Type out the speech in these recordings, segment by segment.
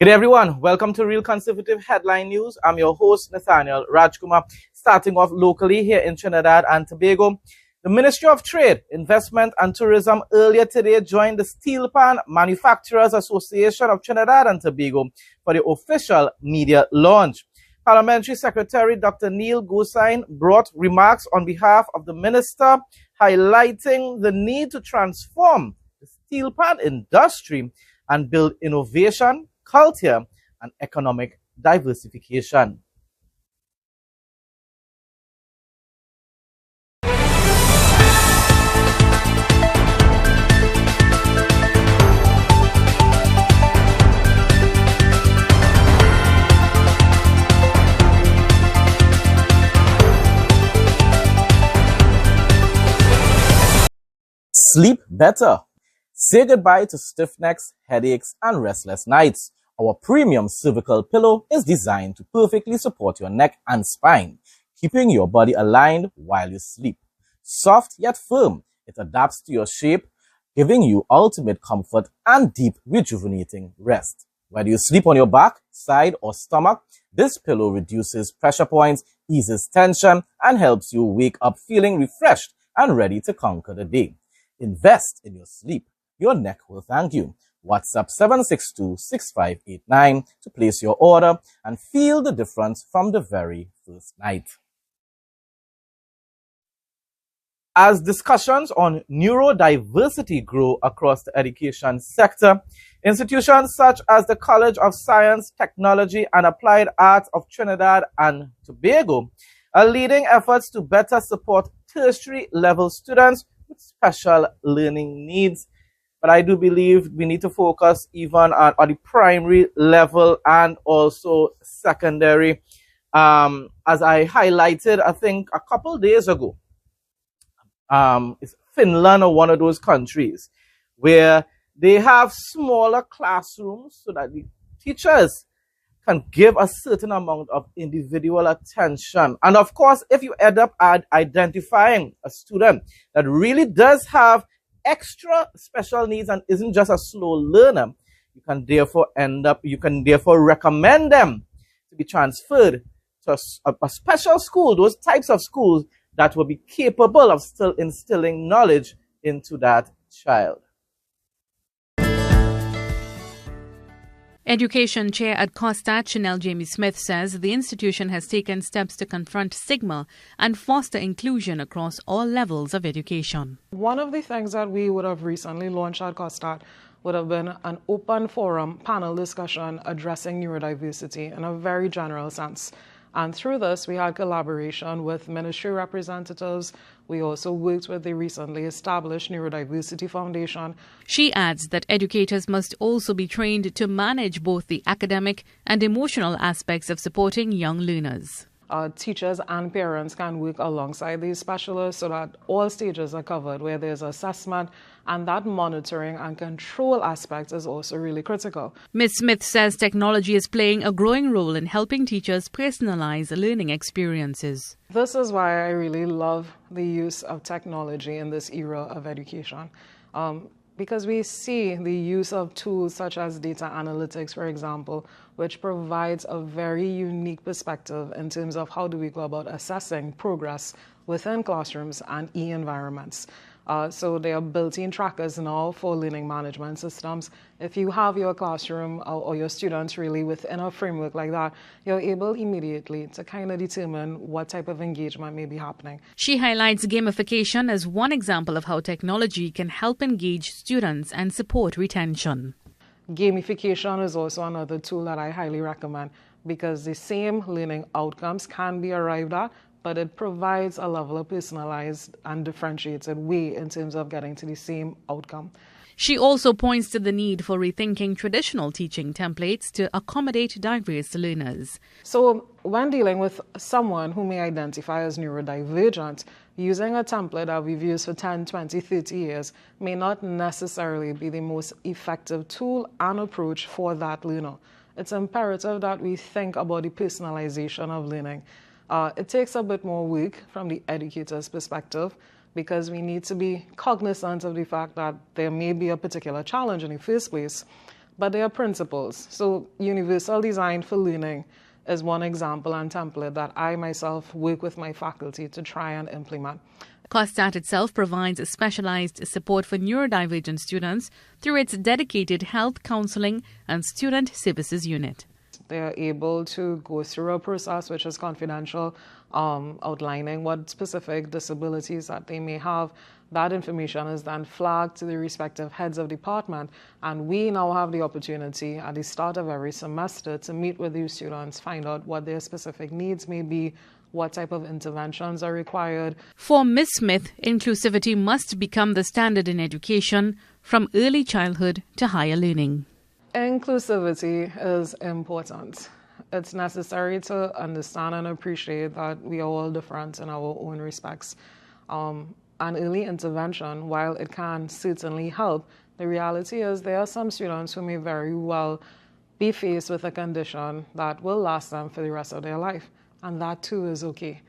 Good day, everyone. Welcome to Real Conservative Headline News. I'm your host, Nathaniel Rajkumar. Starting off locally here in Trinidad and Tobago, the Ministry of Trade, Investment and Tourism earlier today joined the Steel Pan Manufacturers Association of Trinidad and Tobago for the official media launch. Parliamentary Secretary Dr. Neil Gosain brought remarks on behalf of the minister, highlighting the need to transform the steel pan industry and build innovation, culture, and economic diversification. Sleep better. Say goodbye to stiff necks, headaches, and restless nights. Our premium cervical pillow is designed to perfectly support your neck and spine, keeping your body aligned while you sleep. Soft yet firm, it adapts to your shape, giving you ultimate comfort and deep, rejuvenating rest. Whether you sleep on your back, side, or stomach, this pillow reduces pressure points, eases tension, and helps you wake up feeling refreshed and ready to conquer the day. Invest in your sleep. Your neck will thank you. WhatsApp 762-6589 to place your order and feel the difference from the very first night. As discussions on neurodiversity grow across the education sector, institutions such as the College of Science, Technology and Applied Arts of Trinidad and Tobago are leading efforts to better support tertiary level students with special learning needs. But I do believe we need to focus even on the primary level and also secondary. As I highlighted, I think a couple days ago, it's Finland or one of those countries where they have smaller classrooms so that the teachers can give a certain amount of individual attention. And of course, if you end up identifying a student that really does have extra special needs and isn't just a slow learner, you can therefore recommend them to be transferred to a special school, those types of schools that will be capable of still instilling knowledge into that child. Education Chair at COSTAT, Chanel Jamie Smith, says the institution has taken steps to confront stigma and foster inclusion across all levels of education. One of the things that we would have recently launched at COSTAT would have been an open forum panel discussion addressing neurodiversity in a very general sense. And through this, we had collaboration with ministry representatives. We also worked with the recently established Neurodiversity Foundation. She adds that educators must also be trained to manage both the academic and emotional aspects of supporting young learners. Teachers and parents can work alongside these specialists so that all stages are covered, where there's assessment, and that monitoring and control aspect is also really critical. Ms. Smith says technology is playing a growing role in helping teachers personalize learning experiences. This is why I really love the use of technology in this era of education. Because we see the use of tools such as data analytics, for example, which provides a very unique perspective in terms of how do we go about assessing progress within classrooms and e-environments. So there are built-in trackers now for learning management systems. If you have your classroom or your students really within a framework like that, you're able immediately to kind of determine what type of engagement may be happening. She highlights gamification as one example of how technology can help engage students and support retention. Gamification is also another tool that I highly recommend because the same learning outcomes can be arrived at, but it provides a level of personalized and differentiated way in terms of getting to the same outcome. She also points to the need for rethinking traditional teaching templates to accommodate diverse learners. So when dealing with someone who may identify as neurodivergent, using a template that we've used for 10, 20, 30 years may not necessarily be the most effective tool and approach for that learner. It's imperative that we think about the personalization of learning. It takes a bit more work from the educator's perspective because we need to be cognizant of the fact that there may be a particular challenge in the first place. but they are principles. So universal design for learning is one example and template that I myself work with my faculty to try and implement. COSTAT itself provides specialized support for neurodivergent students through its dedicated health counseling and student services unit. They are able to go through a process which is confidential, outlining what specific disabilities that they may have. That information is then flagged to the respective heads of department, and we now have the opportunity at the start of every semester to meet with these students, find out what their specific needs may be, what type of interventions are required. For Ms. Smith, inclusivity must become the standard in education from early childhood to higher learning. Inclusivity is important. It's necessary to understand and appreciate that we are all different in our own respects. And early intervention, while it can certainly help, the reality is there are some students who may very well be faced with a condition that will last them for the rest of their life. And that too is okay.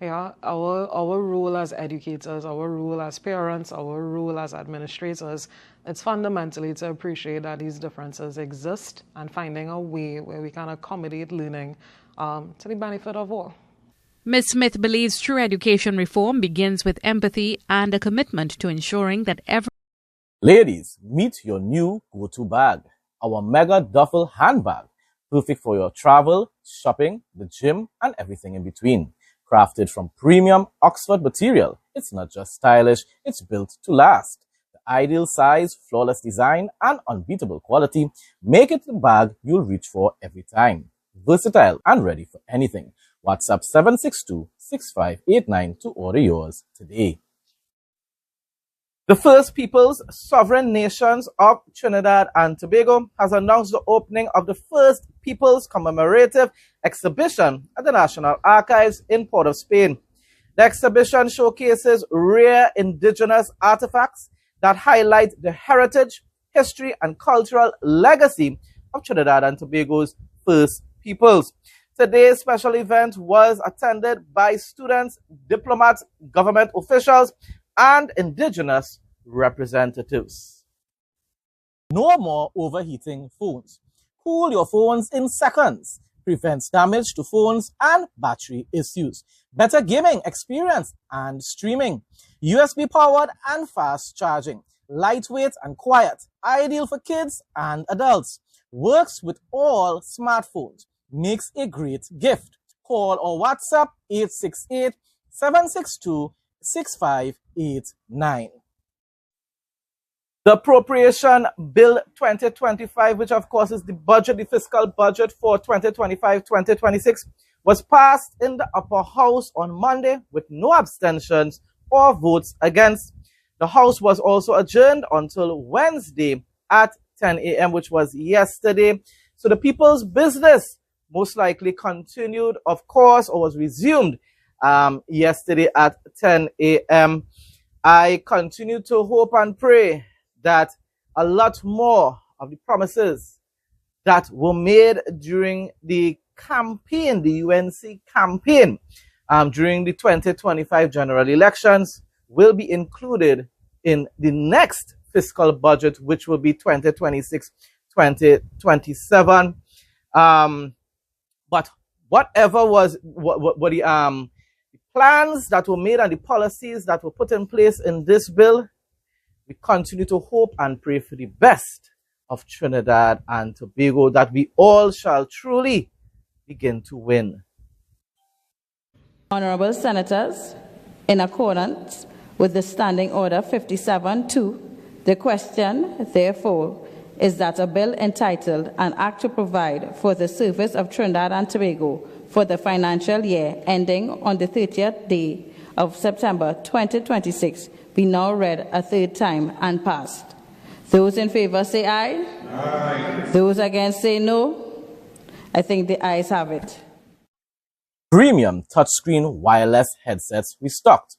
Yeah, our role as educators, our role as parents, our role as administrators, it's fundamentally to appreciate that these differences exist and finding a way where we can accommodate learning to the benefit of all. Ms. Smith believes true education reform begins with empathy and a commitment to ensuring that every... Ladies, meet your new go-to bag, our mega duffel handbag, perfect for your travel, shopping, the gym, and everything in between. Crafted from premium Oxford material, it's not just stylish, it's built to last. The ideal size, flawless design, and unbeatable quality make it the bag you'll reach for every time. Versatile and ready for anything. WhatsApp 762-6589 to order yours today. The First Peoples Sovereign Nations of Trinidad and Tobago has announced the opening of the First Peoples Commemorative Exhibition at the National Archives in Port of Spain. The exhibition showcases rare indigenous artifacts that highlight the heritage, history, and cultural legacy of Trinidad and Tobago's First Peoples. Today's special event was attended by students, diplomats, government officials, and indigenous representatives. No more overheating phones. Cool your phones in seconds. Prevents damage to phones and battery issues. Better gaming experience and streaming. USB powered and fast charging. Lightweight and quiet. Ideal for kids and adults. Works with all smartphones. Makes a great gift. Call or WhatsApp 868-762-6589. The Appropriation Bill 2025, which of course is the fiscal budget for 2025-2026, was passed in the upper house on Monday with no abstentions or votes against. The House was also adjourned until Wednesday at 10 a.m., which was yesterday. So the people's business most likely continued, of course, or was resumed yesterday at 10 a.m. I continue to hope and pray that a lot more of the promises that were made during the campaign, the UNC campaign, during the 2025 general elections will be included in the next fiscal budget, which will be 2026-2027. But whatever was what the plans that were made and the policies that were put in place in this bill, we continue to hope and pray for the best of Trinidad and Tobago, that we all shall truly begin to win. Honorable Senators, in accordance with the Standing Order 57-2, the question, therefore, is that a bill entitled An Act to Provide for the Service of Trinidad and Tobago for the financial year ending on the 30th day of September 2026 be now read a third time and passed. Those in favor say aye. Aye. Those against say no. I think the ayes have it. Premium touchscreen wireless headsets restocked.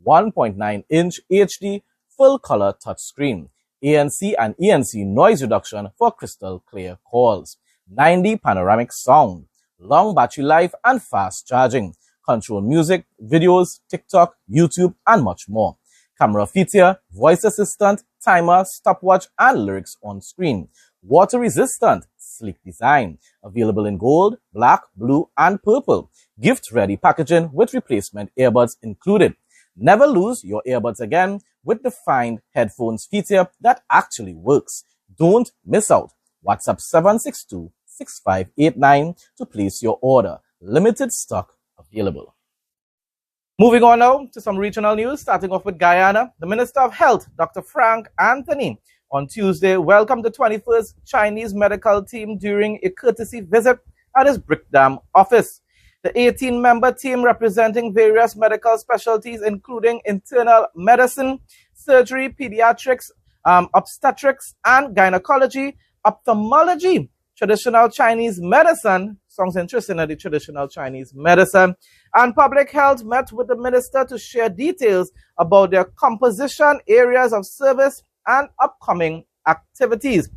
1.9-inch HD full-color touchscreen. ANC and ENC noise reduction for crystal clear calls. 90 panoramic sound. Long battery life and fast charging. Control music, videos, TikTok, YouTube, and much more. Camera feature, voice assistant, timer, stopwatch, and lyrics on screen. water resistant, sleek design. Available in gold, black, blue, and purple. Gift ready packaging with replacement earbuds included. Never lose your earbuds again with the Find Headphones feature that actually works. Don't miss out. WhatsApp 762-6589 to place your order. Limited stock available. Moving on now to some regional news, starting off with Guyana. The Minister of Health, Dr. Frank Anthony, on Tuesday welcomed the 21st Chinese medical team during a courtesy visit at his Brickdam office. The 18-member team representing various medical specialties including internal medicine, surgery, pediatrics, obstetrics and gynecology, ophthalmology, traditional Chinese medicine, sounds interesting, the traditional Chinese medicine, and public health met with the minister to share details about their composition, areas of service, and upcoming activities.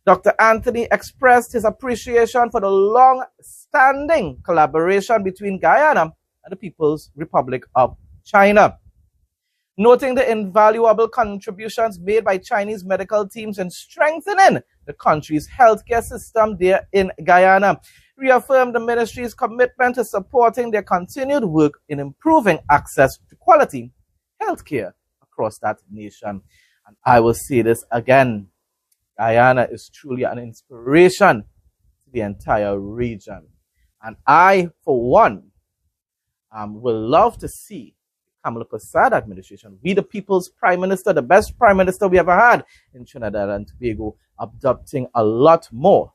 Dr. Anthony expressed his appreciation for the long-standing collaboration between Guyana and the People's Republic of China, noting the invaluable contributions made by Chinese medical teams in strengthening the country's healthcare system there in Guyana. Reaffirmed the ministry's commitment to supporting their continued work in improving access to quality healthcare across that nation. And I will say this again, Guyana is truly an inspiration to the entire region. And I, for one, will love to see Kamala Prasad administration, we the people's prime minister, the best prime minister we ever had in Trinidad and Tobago, adopting a lot more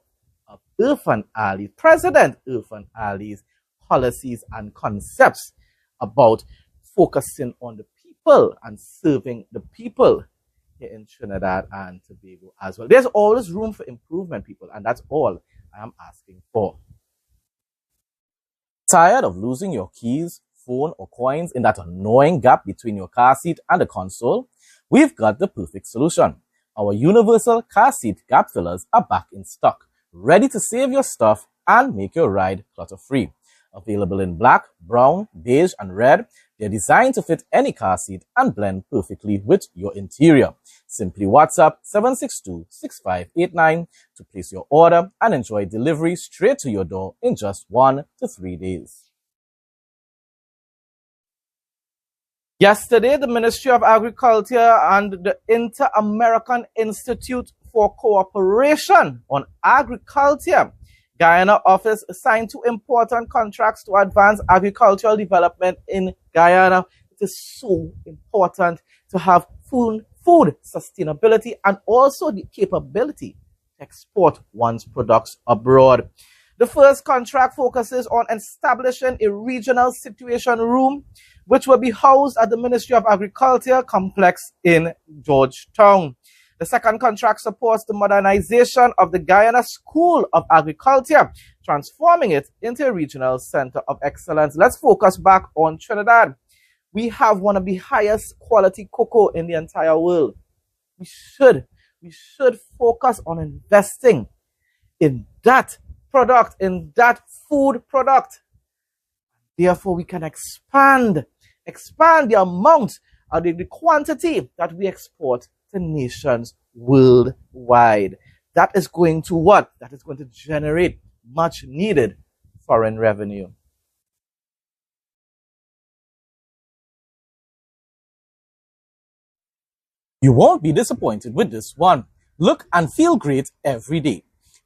of Irfan Ali, President Irfan Ali's policies and concepts about focusing on the people and serving the people here in Trinidad and Tobago as well. There's always room for improvement, people, and that's all I am asking for. Tired of losing your keys, phone, or coins in that annoying gap between your car seat and the console? We've got the perfect solution. Our universal car seat gap fillers are back in stock, ready to save your stuff and make your ride clutter-free. Available in black, brown, beige, and red, they're designed to fit any car seat and blend perfectly with your interior. Simply WhatsApp 762-6589 to place your order and enjoy delivery straight to your door in just 1 to 3 days. Yesterday, the Ministry of Agriculture and the Inter-American Institute for Cooperation on Agriculture, Guyana office signed 2 important contracts to advance agricultural development in Guyana. It is so important to have food sustainability and also the capability to export one's products abroad. The first contract focuses on establishing a regional situation room, which will be housed at the Ministry of Agriculture complex in Georgetown. The second contract supports the modernization of the Guyana School of Agriculture, transforming it into a regional center of excellence. Let's focus back on Trinidad. We have one of the highest quality cocoa in the entire world. We should focus on investing in that product, in that food product. Therefore, we can expand the amount of the quantity that we export to nations worldwide. That is going to what? That is going to generate much needed foreign revenue. You won't be disappointed with this one. Look and feel great every day.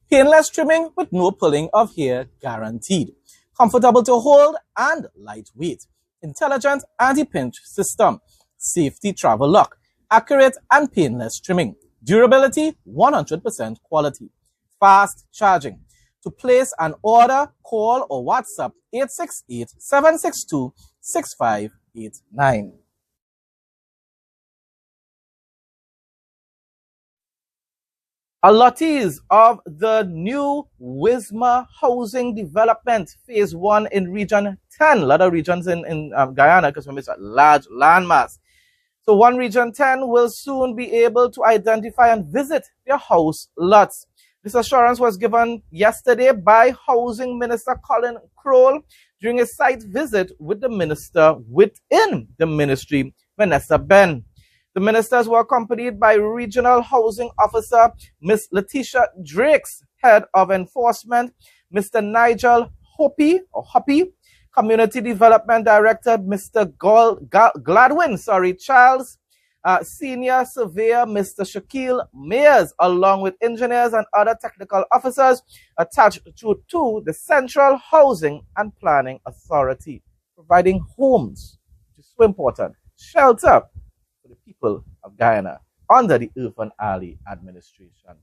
Painless trimming with no pulling of hair guaranteed. Comfortable to hold and lightweight. Intelligent anti-pinch system. Safety travel lock. Accurate and painless trimming. Durability, 100% quality. Fast charging. To place an order, call or WhatsApp 868-762-6589. Allottees of the new Wisma Housing Development Phase 1 in Region 10, a lot of regions in Guyana, because it's a large landmass. So one Region 10 will soon be able to identify and visit their house lots. This assurance was given yesterday by Housing Minister Colin Crowell during a site visit with the minister within the ministry, Vanessa Ben. The ministers were accompanied by Regional Housing Officer Ms. Letitia Drakes, Head of Enforcement, Mr. Nigel Hoppy, Community Development Director, Mr. Gladwin, Charles, Senior Surveyor, Mr. Shaquille Mayers, along with engineers and other technical officers attached to the Central Housing and Planning Authority, providing homes, which is so important, shelter for the people of Guyana under the Irfan Ali administration.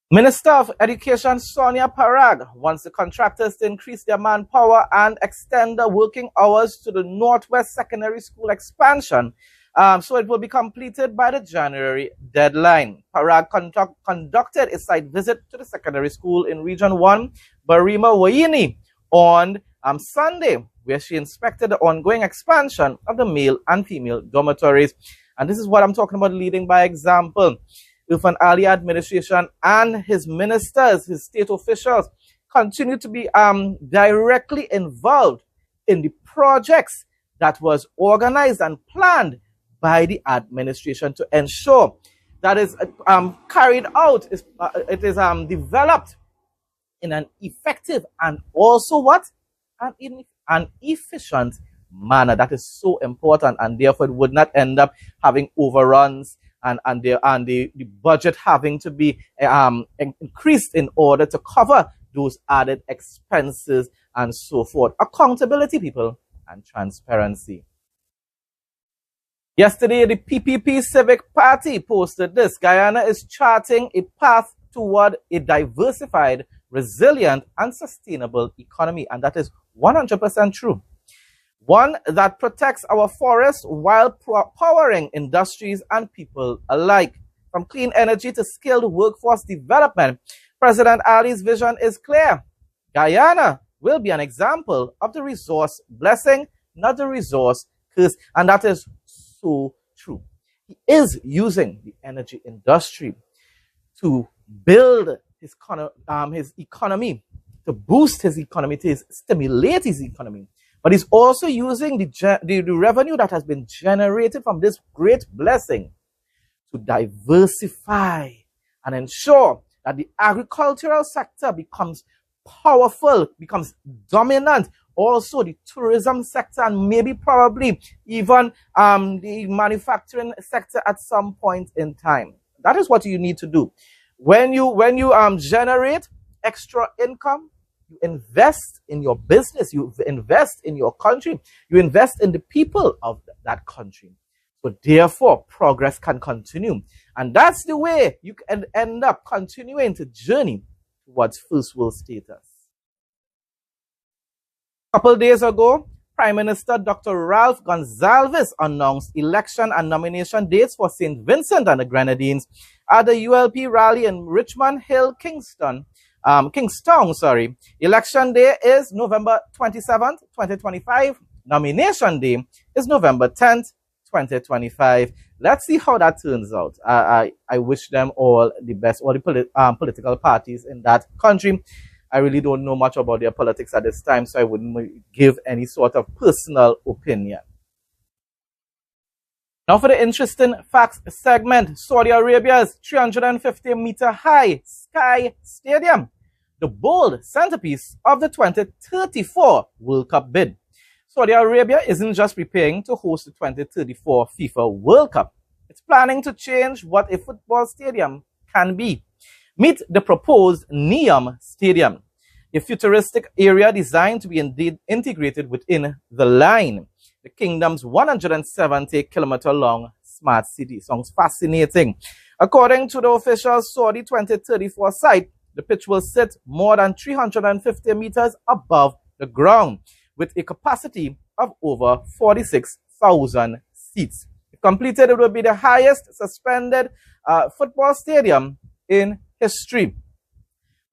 Minister of Education Sonia Parag wants the contractors to increase their manpower and extend the working hours to the Northwest Secondary School expansion, so it will be completed by the January deadline. Parag conducted a site visit to the secondary school in Region 1, Barima Waini, on Sunday, where she inspected the ongoing expansion of the male and female dormitories. And this is what I'm talking about, leading by example. Irfan Ali administration and his ministers, his state officials, continue to be directly involved in the projects that was organized and planned by the administration to ensure that is carried out, it is developed in an effective and also an efficient manner. That is so important, and therefore it would not end up having overruns and the budget having to be increased in order to cover those added expenses and so forth. Accountability, people, and transparency. Yesterday, the PPP Civic Party posted this: Guyana is charting a path toward a diversified, resilient, and sustainable economy. And that is 100% true. One that protects our forests while powering industries and people alike. From clean energy to skilled workforce development, President Ali's vision is clear. Guyana will be an example of the resource blessing, not the resource curse. And that is so true. He is using the energy industry to build his economy, to boost his economy, to stimulate his economy. But he's also using the revenue that has been generated from this great blessing to diversify and ensure that the agricultural sector becomes powerful, becomes dominant. Also the tourism sector, and maybe probably even the manufacturing sector at some point in time. That is what you need to do. When you generate extra income, you invest in your business, you invest in your country, you invest in the people of that country. So therefore, progress can continue. And that's the way you can end up continuing to journey towards first world status. A couple days ago, Prime Minister Dr. Ralph Gonsalves announced election and nomination dates for St. Vincent and the Grenadines at the ULP rally in Richmond Hill, Kingstown. Election day is November 27th, 2025. Nomination day is November 10th, 2025. Let's see how that turns out. I wish them all the best, all the political parties in that country. I really don't know much about their politics at this time, so I wouldn't give any sort of personal opinion. Now for the interesting facts segment, Saudi Arabia's 350-meter high Sky Stadium, the bold centerpiece of the 2034 World Cup bid. Saudi Arabia isn't just preparing to host the 2034 FIFA World Cup. It's planning to change what a football stadium can be. Meet the proposed Neom Stadium, a futuristic area designed to be integrated within the line, the kingdom's 170-kilometer-long smart city. Sounds fascinating. According to the official Saudi 2034 site, the pitch will sit more than 350 meters above the ground, with a capacity of over 46,000 seats. If completed, it will be the highest suspended football stadium in history.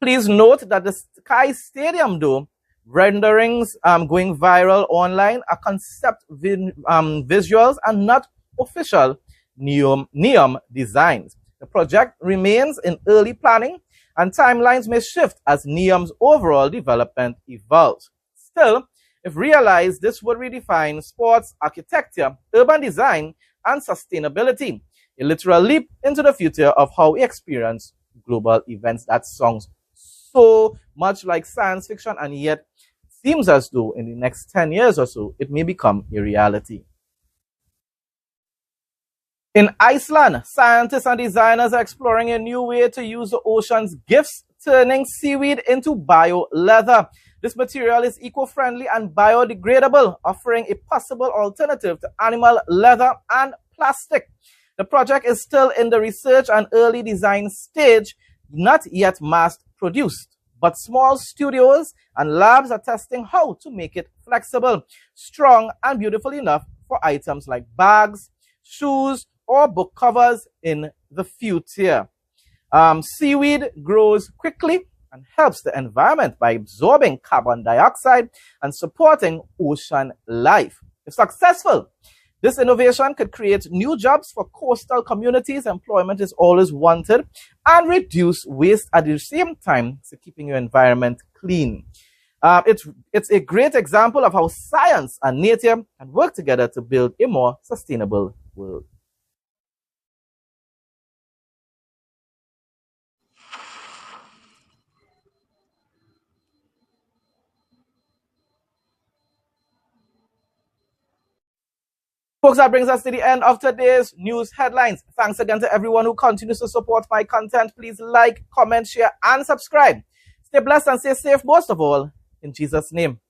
Please note that the Sky Stadium, though, renderings going viral online are concept visuals and not official Neom designs. The project remains in early planning, and timelines may shift as Neom's overall development evolves. Still, If realized, this would redefine sports, architecture, urban design, and sustainability. A literal leap into the future of how we experience global events. That sounds so much like science fiction, and yet it seems as though in the next 10 years or so, it may become a reality. In Iceland, scientists and designers are exploring a new way to use the ocean's gifts, turning seaweed into bio-leather. This material is eco-friendly and biodegradable, offering a possible alternative to animal leather and plastic. The project is still in the research and early design stage, not yet mass-produced, but small studios and labs are testing how to make it flexible, strong, and beautiful enough for items like bags, shoes, or book covers in the future. Seaweed grows quickly and helps the environment by absorbing carbon dioxide and supporting ocean life. If successful, this innovation could create new jobs for coastal communities. Employment is always wanted, and reduce waste at the same time, so keeping your environment clean. It's a great example of how science and nature can work together to build a more sustainable world. Folks, that brings us to the end of today's news headlines. Thanks again to everyone who continues to support my content. Please like, comment, share, and subscribe. Stay blessed and stay safe, most of all, in Jesus' name.